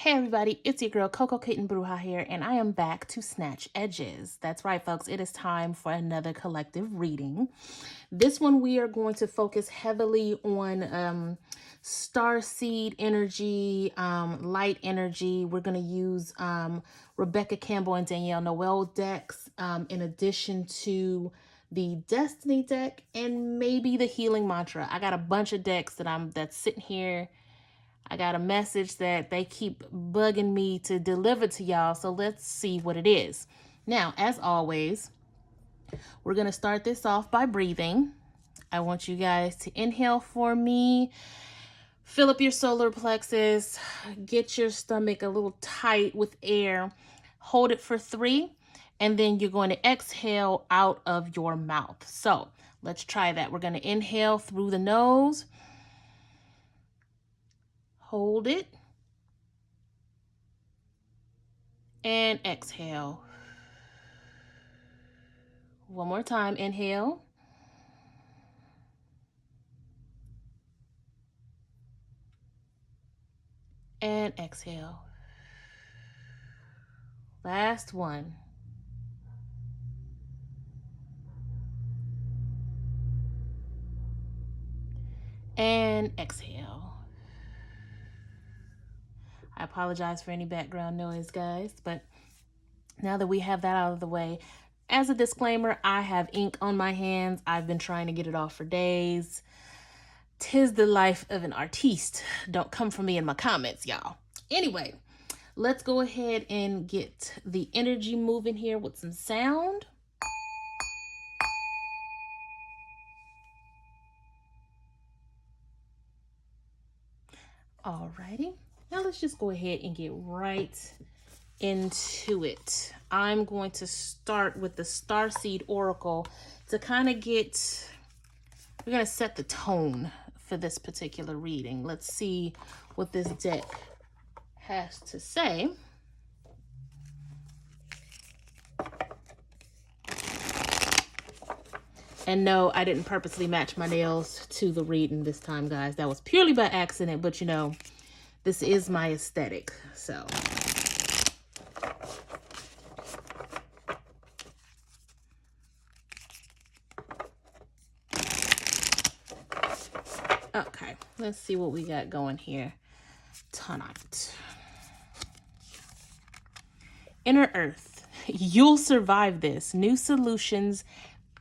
Hey everybody, it's your girl Coco Kitten Bruja here, and I am back to snatch edges. That's right, folks, it is time for another collective reading. This one we are going to focus heavily on starseed energy, light energy. We're going to use Rebecca Campbell and Danielle Noel decks in addition to the Destiny deck and maybe the Healing Mantra. I got a bunch of decks that's sitting here. I got a message that they keep bugging me to deliver to y'all, so let's see what it is. Now, as always, we're going to start this off by breathing. I want you guys to inhale for me. Fill up your solar plexus. Get your stomach a little tight with air. Hold it for 3, and then you're going to exhale out of your mouth. So let's try that. We're going to inhale through the nose. Hold it. And exhale. One more time. Inhale. And exhale. Last one. And exhale. I apologize for any background noise, guys, but now that we have that out of the way, as a disclaimer, I have ink on my hands. I've been trying to get it off for days. 'Tis the life of an artiste. Don't come for me in my comments, y'all. Anyway, let's go ahead and get the energy moving here with some sound. Alrighty, now let's just go ahead and get right into it. I'm going to start with the Starseed Oracle to kind of we're going to set the tone for this particular reading. Let's see what this deck has to say. And no, I didn't purposely match my nails to the reading this time, guys. That was purely by accident, but you know, this is my aesthetic, so. Okay, let's see what we got going here tonight. Inner Earth, you'll survive this. New solutions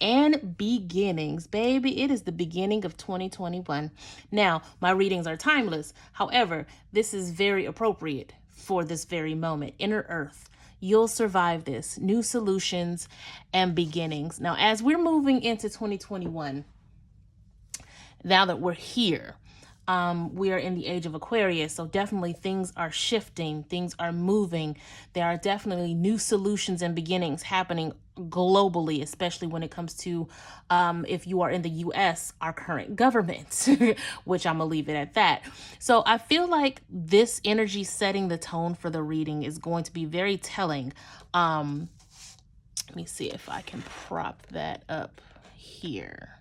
and beginnings. Baby, it is the beginning of 2021. Now, my readings are timeless. However, this is very appropriate for this very moment. Inner Earth, you'll survive this. New solutions and beginnings. Now, as we're moving into 2021, now that we're here, we are in the age of Aquarius, so definitely things are shifting, things are moving. There are definitely new solutions and beginnings happening globally, especially when it comes to, if you are in the US, our current government, which I'm gonna leave it at that. So I feel like this energy setting the tone for the reading is going to be very telling. Let me see if I can prop that up here.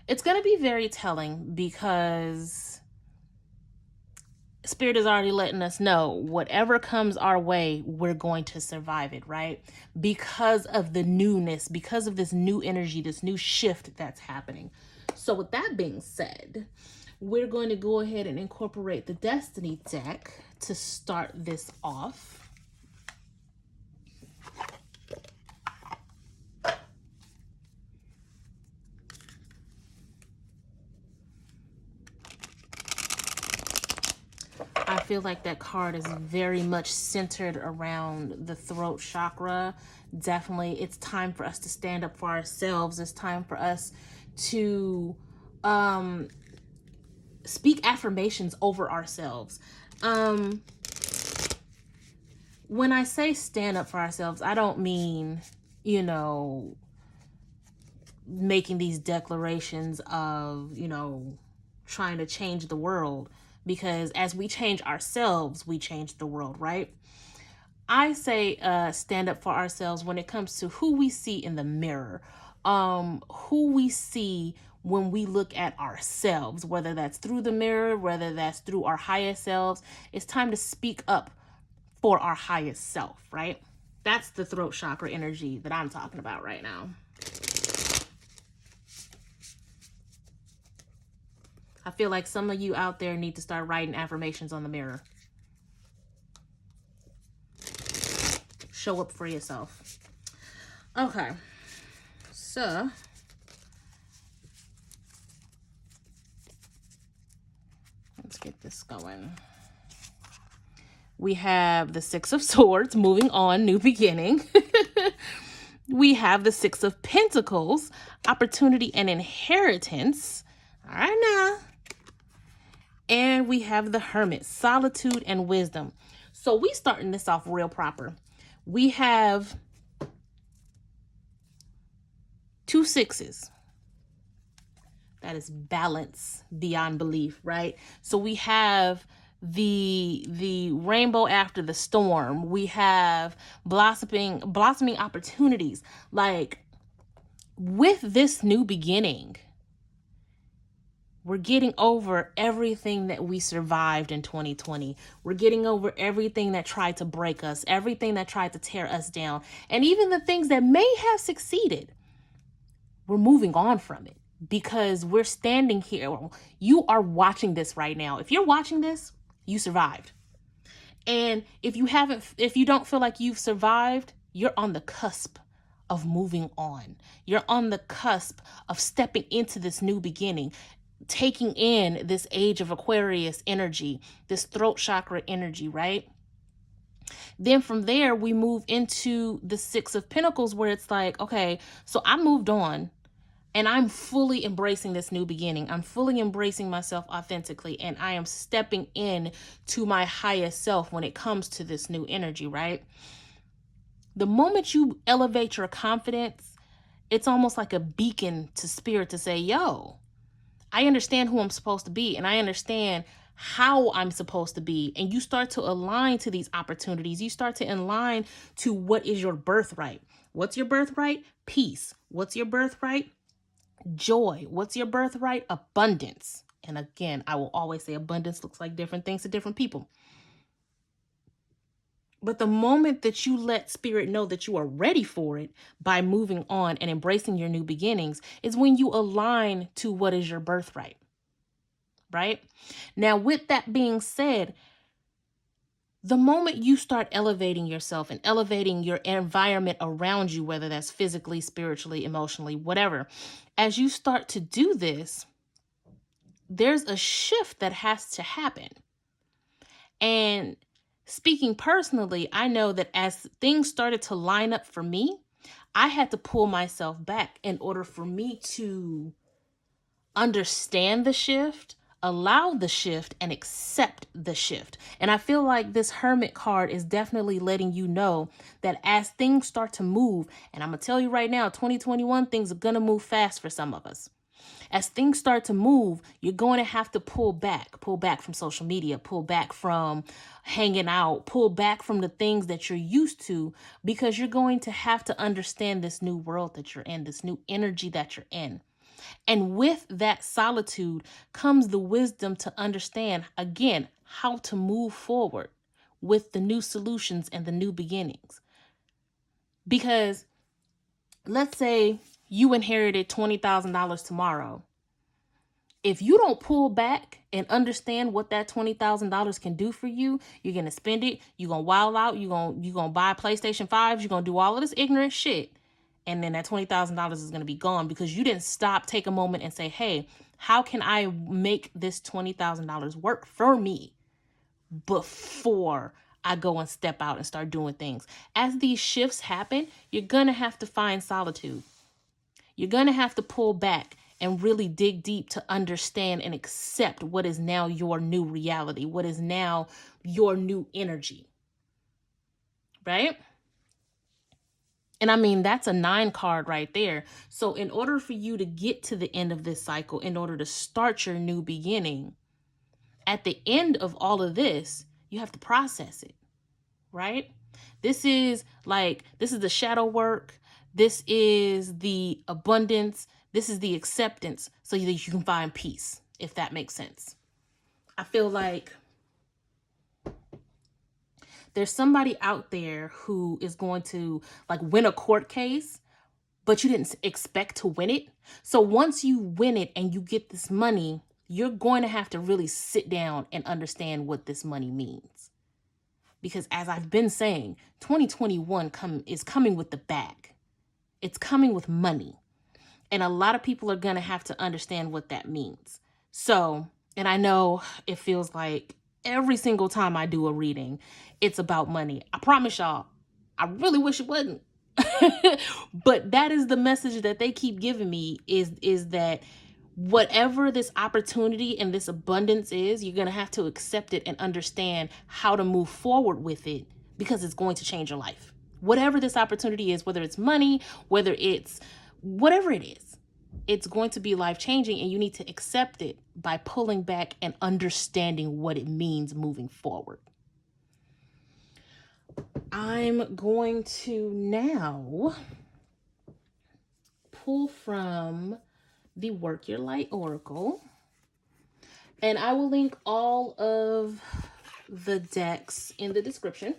It's going to be very telling because Spirit is already letting us know whatever comes our way, we're going to survive it, right? Because of the newness, because of this new energy, this new shift that's happening. So with that being said, we're going to go ahead and incorporate the Destiny deck to start this off. I feel like that card is very much centered around the throat chakra. Definitely, it's time for us to stand up for ourselves. It's time for us to speak affirmations over ourselves. When I say stand up for ourselves, I don't mean, you know, making these declarations of, you know, trying to change the world. Because as we change ourselves, we change the world, right? I say stand up for ourselves when it comes to who we see in the mirror, who we see when we look at ourselves, whether that's through the mirror, whether that's through our highest selves. It's time to speak up for our highest self, right? That's the throat chakra energy that I'm talking about right now. I feel like some of you out there need to start writing affirmations on the mirror. Show up for yourself. Okay. So, let's get this going. We have the Six of Swords, moving on, new beginning. We have the Six of Pentacles, opportunity and inheritance. All right now. And we have the Hermit, solitude and wisdom. So we starting this off real proper. We have 2 sixes. That is balance beyond belief, right? So we have the rainbow after the storm. We have blossoming opportunities. Like, with this new beginning, we're getting over everything that we survived in 2020. We're getting over everything that tried to break us, everything that tried to tear us down, and even the things that may have succeeded. We're moving on from it because we're standing here. You are watching this right now. If you're watching this, you survived. And if you don't feel like you've survived, you're on the cusp of moving on. You're on the cusp of stepping into this new beginning, taking in this age of Aquarius energy, this throat chakra energy, right? Then from there, we move into the Six of Pentacles, where it's like, okay, so I moved on and I'm fully embracing this new beginning. I'm fully embracing myself authentically, and I am stepping in to my highest self when it comes to this new energy, right? The moment you elevate your confidence, it's almost like a beacon to spirit to say, yo, I understand who I'm supposed to be, and I understand how I'm supposed to be. And you start to align to these opportunities. You start to align to what is your birthright. What's your birthright? Peace. What's your birthright? Joy. What's your birthright? Abundance. And again, I will always say abundance looks like different things to different people. But the moment that you let spirit know that you are ready for it by moving on and embracing your new beginnings is when you align to what is your birthright, right? Now, with that being said, the moment you start elevating yourself and elevating your environment around you, whether that's physically, spiritually, emotionally, whatever, as you start to do this, there's a shift that has to happen. And speaking personally, I know that as things started to line up for me, I had to pull myself back in order for me to understand the shift, allow the shift, and accept the shift. And I feel like this Hermit card is definitely letting you know that as things start to move, and I'm going to tell you right now, 2021, things are going to move fast for some of us. As things start to move, you're going to have to pull back from social media, pull back from hanging out, pull back from the things that you're used to, because you're going to have to understand this new world that you're in, this new energy that you're in. And with that solitude comes the wisdom to understand, again, how to move forward with the new solutions and the new beginnings. Because let's say you inherited $20,000 tomorrow. If you don't pull back and understand what that $20,000 can do for you, you're going to spend it. You're going to wild out. You're going to buy PlayStation 5s. You're going to do all of this ignorant shit. And then that $20,000 is going to be gone because you didn't stop, take a moment and say, hey, how can I make this $20,000 work for me before I go and step out and start doing things? As these shifts happen, you're going to have to find solitude. You're going to have to pull back and really dig deep to understand and accept what is now your new reality, what is now your new energy, right? And I mean, that's a 9 card right there. So in order for you to get to the end of this cycle, in order to start your new beginning, at the end of all of this, you have to process it, right? This is the shadow work. This is the abundance. This is the acceptance so that you can find peace, if that makes sense. I feel like there's somebody out there who is going to like win a court case, but you didn't expect to win it. So once you win it and you get this money, you're going to have to really sit down and understand what this money means. Because as I've been saying, 2021 is coming with the bag. It's coming with money. And a lot of people are going to have to understand what that means. So, and I know it feels like every single time I do a reading, it's about money. I promise y'all, I really wish it wasn't. But that is the message that they keep giving me is that whatever this opportunity and this abundance is, you're going to have to accept it and understand how to move forward with it, because it's going to change your life. Whatever this opportunity is, whether it's money, whether it's whatever it is, it's going to be life-changing, and you need to accept it by pulling back and understanding what it means moving forward. I'm going to now pull from the Work Your Light Oracle, and I will link all of the decks in the description.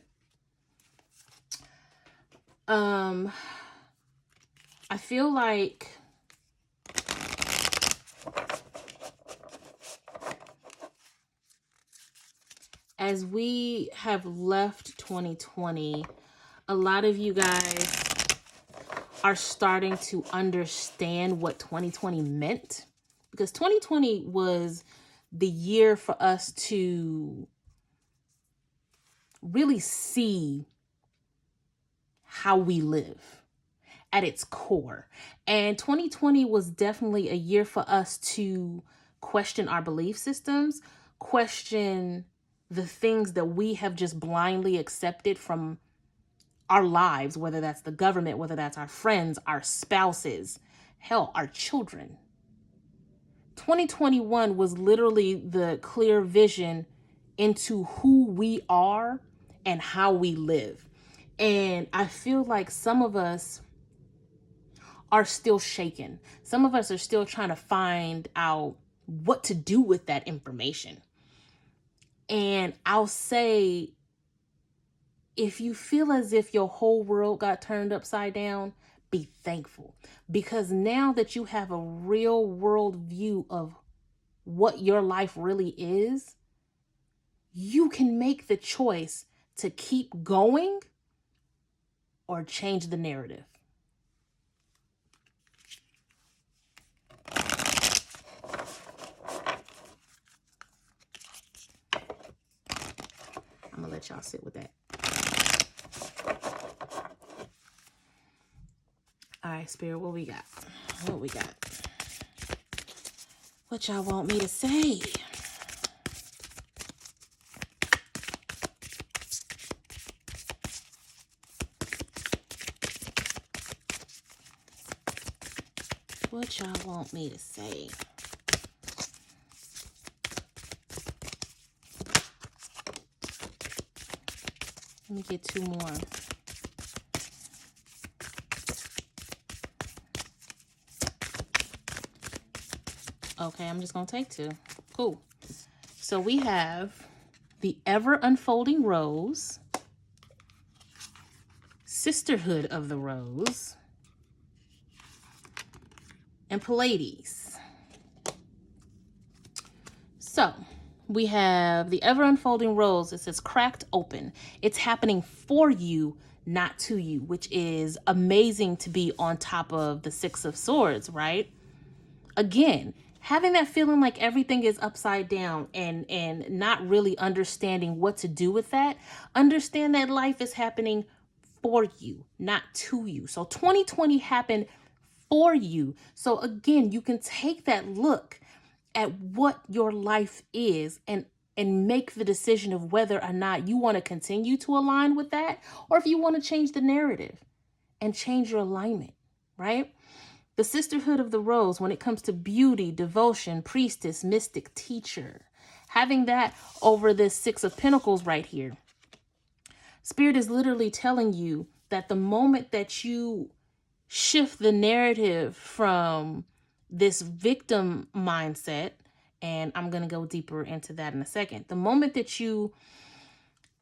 I feel like as we have left 2020, a lot of you guys are starting to understand what 2020 meant, because 2020 was the year for us to really see how we live at its core. And 2020 was definitely a year for us to question our belief systems, question the things that we have just blindly accepted from our lives, whether that's the government, whether that's our friends, our spouses, hell, our children. 2021 was literally the clear vision into who we are and how we live. And I feel like some of us are still shaken. Some of us are still trying to find out what to do with that information. And I'll say, if you feel as if your whole world got turned upside down, be thankful. Because now that you have a real world view of what your life really is, you can make the choice to keep going or change the narrative. I'm gonna let y'all sit with that. All right, Spirit, what we got? What we got? What y'all want me to say? What y'all want me to say? Let me get two more. Okay, I'm just going to take two. Cool. So we have the Ever Unfolding Rose, Sisterhood of the Rose, and Pleiades. So we have the Ever Unfolding Rose. It says cracked open. It's happening for you, not to you, which is amazing to be on top of the Six of Swords, right? Again, having that feeling like everything is upside down and not really understanding what to do with that. Understand that life is happening for you, not to you. So 2020 happened for you. So again, you can take that look at what your life is and make the decision of whether or not you want to continue to align with that, or if you want to change the narrative and change your alignment, right? The Sisterhood of the Rose, when it comes to beauty, devotion, priestess, mystic, teacher, having that over this Six of Pentacles right here. Spirit is literally telling you that the moment that you shift the narrative from this victim mindset, and I'm going to go deeper into that in a second. The moment that you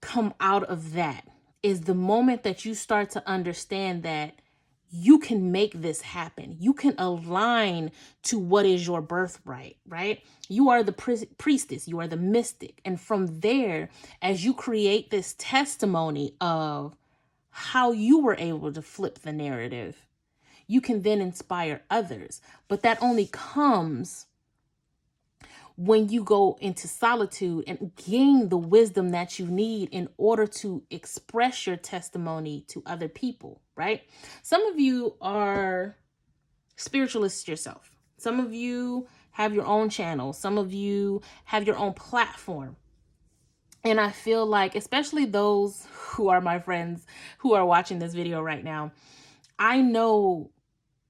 come out of that is the moment that you start to understand that you can make this happen. You can align to what is your birthright, right? You are the priestess, you are the mystic. And from there, as you create this testimony of how you were able to flip the narrative, you can then inspire others. But that only comes when you go into solitude and gain the wisdom that you need in order to express your testimony to other people, right? Some of you are spiritualists yourself. Some of you have your own channel. Some of you have your own platform. And I feel like, especially those who are my friends who are watching this video right now, I know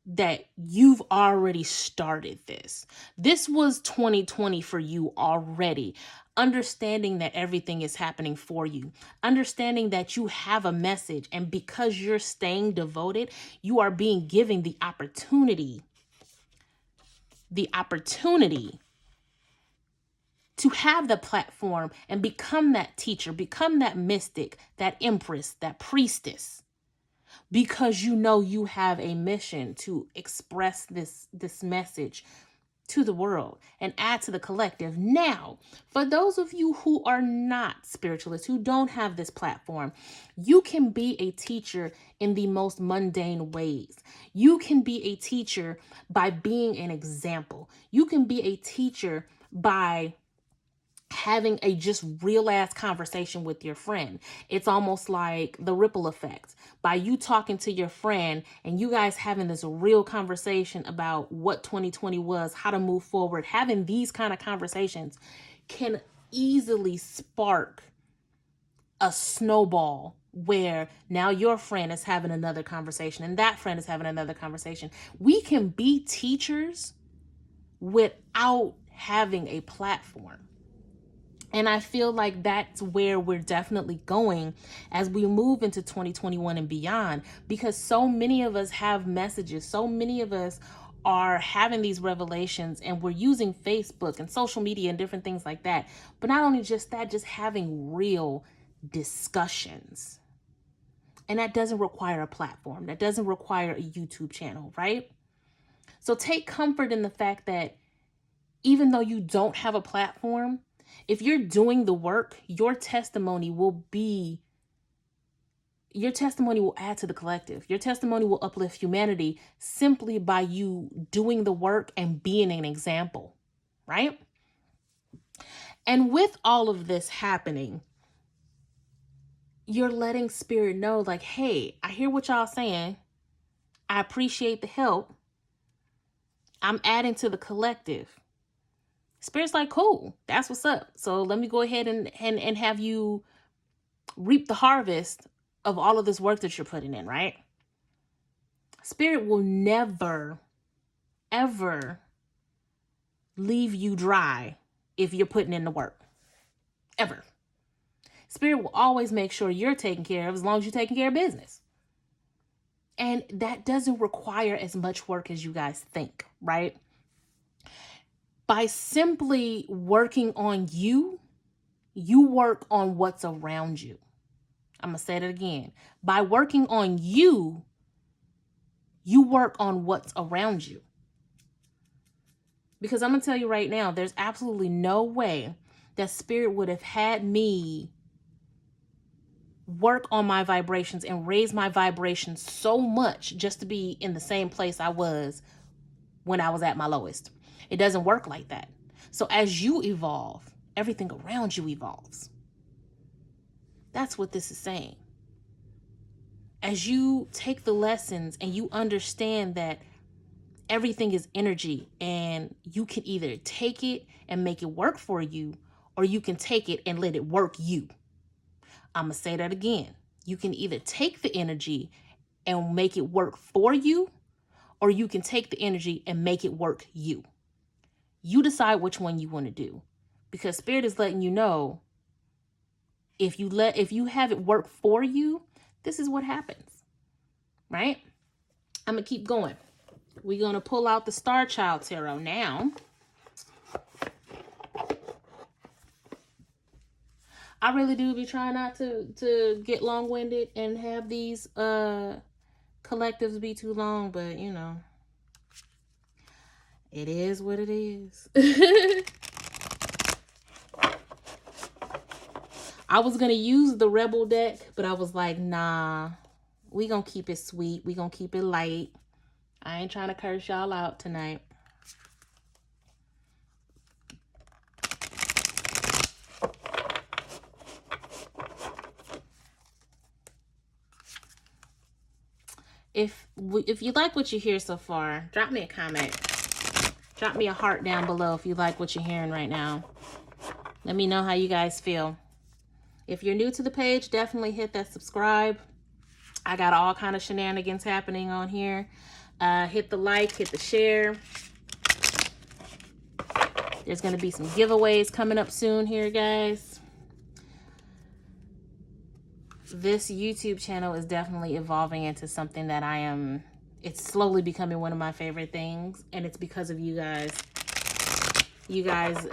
that you've already started this. This was 2020 for you already. Understanding that everything is happening for you. Understanding that you have a message, and because you're staying devoted, you are being given the opportunity to have the platform and become that teacher, become that mystic, that empress, that priestess, because you know you have a mission to express this message to the world and add to the collective. Now, for those of you who are not spiritualists, who don't have this platform, you can be a teacher in the most mundane ways. You can be a teacher by being an example. You can be a teacher by having a just real ass conversation with your friend. It's almost like the ripple effect. By you talking to your friend and you guys having this real conversation about what 2020 was, how to move forward, having these kind of conversations can easily spark a snowball where now your friend is having another conversation and that friend is having another conversation. We can be teachers without having a platform. And I feel like that's where we're definitely going as we move into 2021 and beyond, because so many of us have messages. So many of us are having these revelations, and we're using Facebook and social media and different things like that. But not only just that, just having real discussions. And that doesn't require a platform. That doesn't require a YouTube channel, right? So take comfort in the fact that even though you don't have a platform, if you're doing the work, your testimony will add to the collective. Your testimony will uplift humanity simply by you doing the work and being an example, right? And with all of this happening, you're letting spirit know, like, hey, I hear what y'all saying. I appreciate the help. I'm adding to the collective. Spirit's like, cool, that's what's up. So let me go ahead and have you reap the harvest of all of this work that you're putting in, right? Spirit will never, ever leave you dry if you're putting in the work. Ever. Spirit will always make sure you're taken care of as long as you're taking care of business. And that doesn't require as much work as you guys think, right? By simply working on you, you work on what's around you. I'm going to say that again. By working on you, you work on what's around you. Because I'm going to tell you right now, there's absolutely no way that spirit would have had me work on my vibrations and raise my vibrations so much just to be in the same place I was when I was at my lowest. It doesn't work like that. So as you evolve, everything around you evolves. That's what this is saying. As you take the lessons and you understand that everything is energy, and you can either take it and make it work for you, or you can take it and let it work you. I'm going to say that again. You can either take the energy and make it work for you, or you can take the energy and make it work you. You decide which one you want to do, because spirit is letting you know, if you have it work for you, this is what happens, right? I'm going to keep going. We're going to pull out the Star Child Tarot now. I really do be trying not to get long-winded and have these collectives be too long, but you know, it is what it is. I was gonna use the Rebel deck, but I was like, nah, we gonna keep it sweet. We gonna keep it light. I ain't trying to curse y'all out tonight. If you like what you hear so far, drop me a comment. Drop me a heart down below if you like what you're hearing right now. Let me know how you guys feel. If you're new to the page, definitely hit that subscribe. I got all kind of shenanigans happening on here. Hit the like, hit the share. There's going to be some giveaways coming up soon here, guys. This YouTube channel is definitely evolving into something that it's slowly becoming one of my favorite things. And it's because of you guys. You guys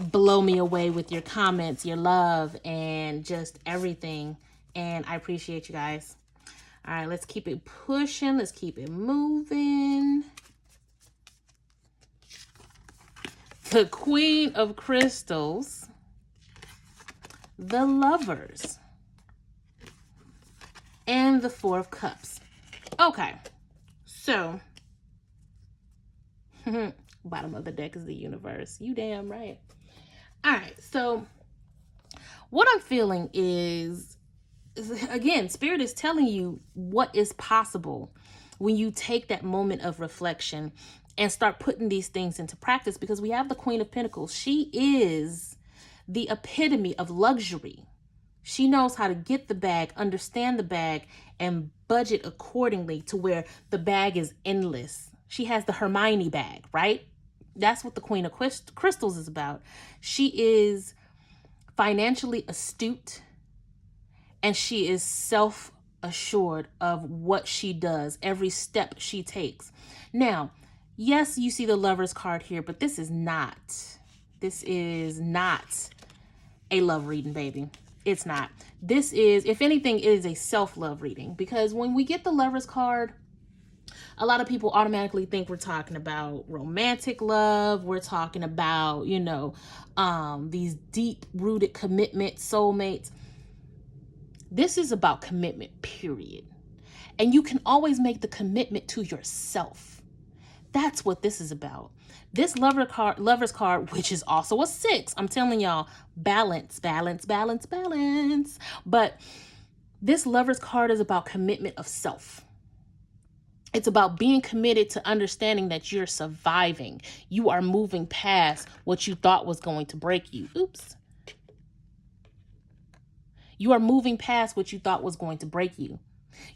blow me away with your comments, your love, and just everything. And I appreciate you guys. All right, let's keep it pushing. Let's keep it moving. The Queen of Crystals. The Lovers. And the Four of Cups. Okay, so bottom of the deck is the Universe. You damn right. All right, so what I'm feeling is again, Spirit is telling you what is possible when you take that moment of reflection and start putting these things into practice, because we have the Queen of Pentacles. She is the epitome of luxury. She knows how to get the bag, understand the bag, and budget accordingly to where the bag is endless. She has the Hermione bag, right? That's what the Queen of Crystals is about. She is financially astute, and she is self-assured of what she does, every step she takes. Now, yes, you see the Lover's card here, but this is not a love reading, baby. It's not. This is, if anything, it is a self-love reading, because when we get the Lover's card, a lot of people automatically think we're talking about romantic love. We're talking about, you know, these deep-rooted commitment, soulmates. This is about commitment, period. And you can always make the commitment to yourself. That's what this is about. This lover's card, which is also a 6. I'm telling y'all, balance, balance, balance, balance. But this Lover's card is about commitment of self. It's about being committed to understanding that you're surviving. You are moving past what you thought was going to break you. Oops. You are moving past what you thought was going to break you.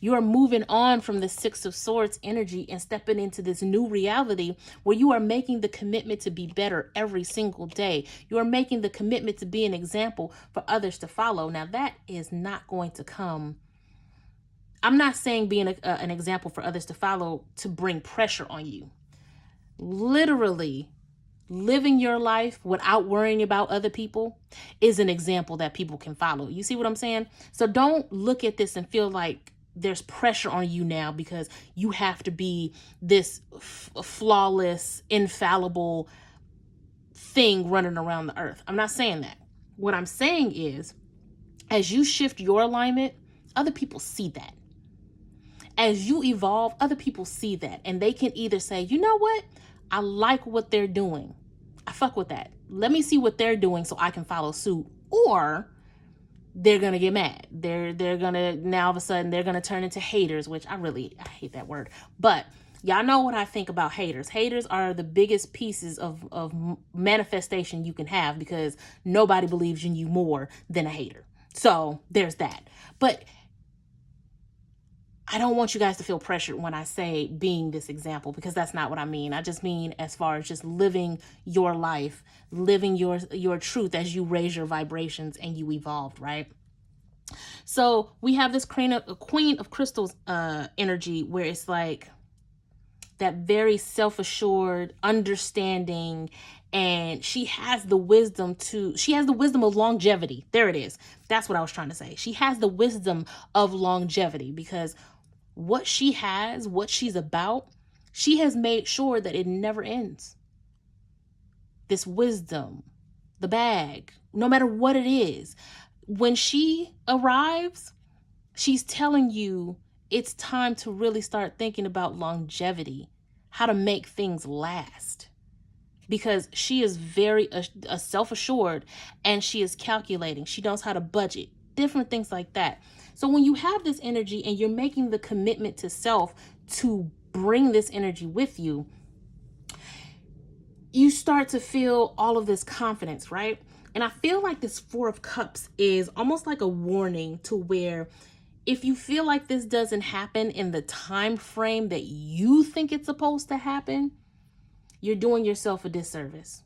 You are moving on from the Six of Swords energy and stepping into this new reality where you are making the commitment to be better every single day. You are making the commitment to be an example for others to follow. Now, that is not going to come. I'm not saying being an example for others to follow to bring pressure on you. Literally, living your life without worrying about other people is an example that people can follow. You see what I'm saying? So don't look at this and feel like there's pressure on you now because you have to be this flawless, infallible thing running around the earth. I'm not saying that. What I'm saying is, as you shift your alignment, other people see that. As you evolve, other people see that, and they can either say, you know what? I like what they're doing. I fuck with that. Let me see what they're doing so I can follow suit. Or they're going to get mad. They're going to, now all of a sudden, they're going to turn into haters, which I hate that word. But y'all know what I think about haters. Haters are the biggest pieces of manifestation you can have, because nobody believes in you more than a hater. So there's that. But I don't want you guys to feel pressured when I say being this example, because that's not what I mean. I just mean as far as just living your life, living your truth as you raise your vibrations and you evolved, right? So we have this Queen of Crystals energy where it's like that very self-assured, understanding, and she has the wisdom of longevity. There it is. That's what I was trying to say. She has the wisdom of longevity because what she has, what she's about, she has made sure that it never ends. This wisdom, the bag, no matter what it is, when she arrives, she's telling you it's time to really start thinking about longevity, how to make things last. Because she is very self-assured and she is calculating. She knows how to budget, different things like that. So when you have this energy and you're making the commitment to self to bring this energy with you, you start to feel all of this confidence, right? And I feel like this Four of Cups is almost like a warning to where if you feel like this doesn't happen in the time frame that you think it's supposed to happen, you're doing yourself a disservice.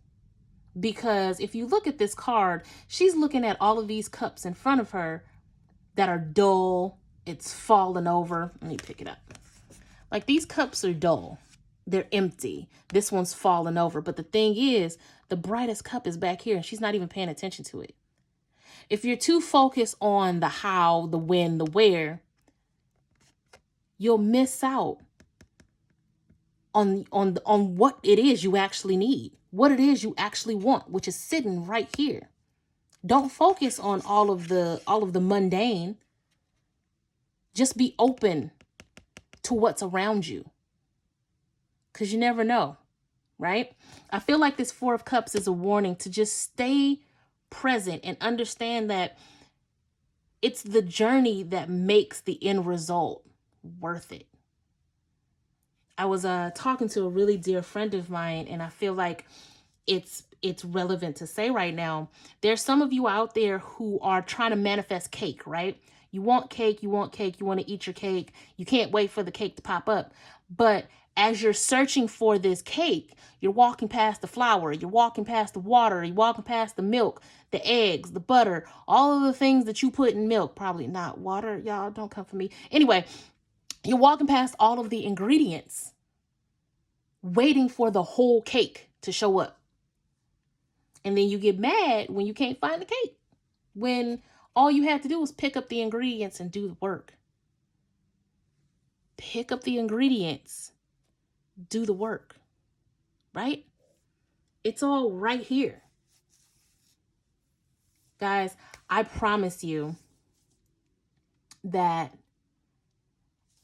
Because if you look at this card, she's looking at all of these cups in front of her that are dull. It's fallen over. Let me pick it up. Like these cups are dull. They're empty. This one's fallen over. But the thing is, the brightest cup is back here and she's not even paying attention to it. If you're too focused on the how, the when, the where, you'll miss out on what it is you actually need, what it is you actually want, which is sitting right here. Don't focus on all of the mundane. Just be open to what's around you, because you never know, right? I feel like this Four of Cups is a warning to just stay present and understand that it's the journey that makes the end result worth it. I was talking to a really dear friend of mine, and I feel like it's relevant to say right now. There's some of you out there who are trying to manifest cake, right? You want cake, you want cake, you want to eat your cake. You can't wait for the cake to pop up. But as you're searching for this cake, you're walking past the flour, you're walking past the water, you're walking past the milk, the eggs, the butter, all of the things that you put in milk. Probably not water. Y'all don't come for me. Anyway, you're walking past all of the ingredients, waiting for the whole cake to show up. And then you get mad when you can't find the cake, when all you had to do was pick up the ingredients and do the work. Pick up the ingredients, do the work, right? It's all right here. Guys, I promise you that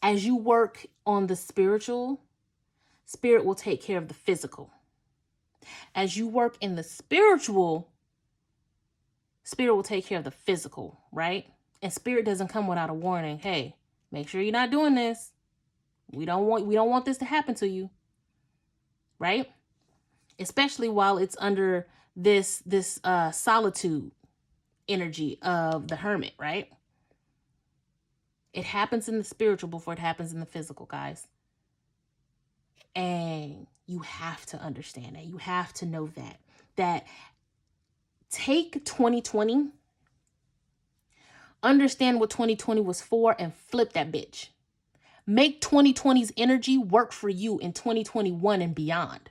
as you work on the spiritual, spirit will take care of the physical. As you work in the spiritual, spirit will take care of the physical, right? And spirit doesn't come without a warning. Hey, make sure you're not doing this. We don't want this to happen to you, right? Especially while it's under this solitude energy of the hermit, right? It happens in the spiritual before it happens in the physical, guys. And you have to understand that. You have to know that take 2020, understand what 2020 was for, and flip that bitch. Make 2020's energy work for you in 2021 and beyond.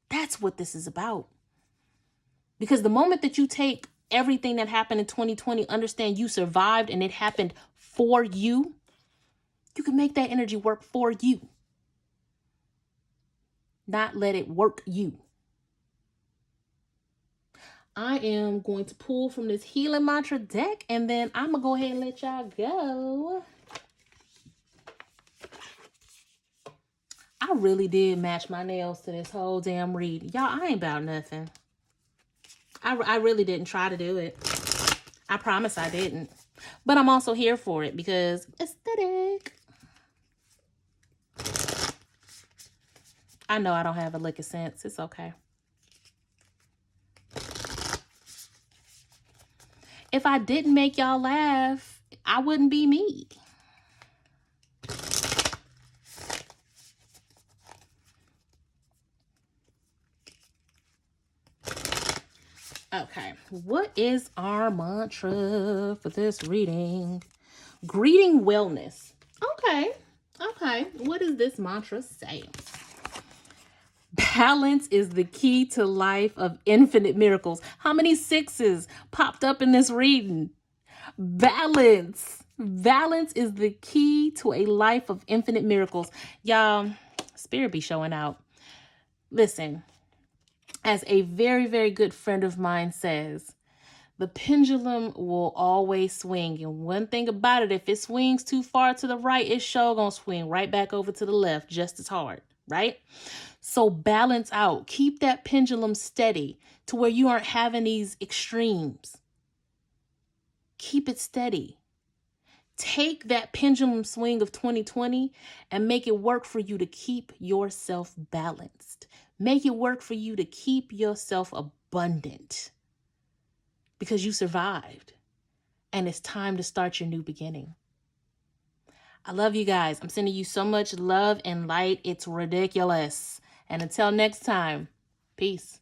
That's what this is about. Because the moment that you take everything that happened in 2020, understand you survived and it happened for you, you can make that energy work for you. Not let it work you. I am going to pull from this healing mantra deck, and then I'm going to go ahead and let y'all go. I really did match my nails to this whole damn read. Y'all, I ain't about nothing. I really didn't try to do it. I promise I didn't. But I'm also here for it because aesthetic. I know I don't have a lick of sense. It's okay. If I didn't make y'all laugh, I wouldn't be me. Okay, what is our mantra for this reading? Greeting wellness. Okay. What does this mantra say? Balance is the key to life of infinite miracles. How many sixes popped up in this reading? Balance. Balance is the key to a life of infinite miracles. Y'all, spirit be showing out. Listen, as a very, very good friend of mine says, the pendulum will always swing. And one thing about it, if it swings too far to the right, it's sure gonna swing right back over to the left just as hard, right? So balance out. Keep that pendulum steady to where you aren't having these extremes. Keep it steady. Take that pendulum swing of 2020 and make it work for you to keep yourself balanced. Make it work for you to keep yourself abundant because you survived and it's time to start your new beginning. I love you guys. I'm sending you so much love and light. It's ridiculous. And until next time, peace.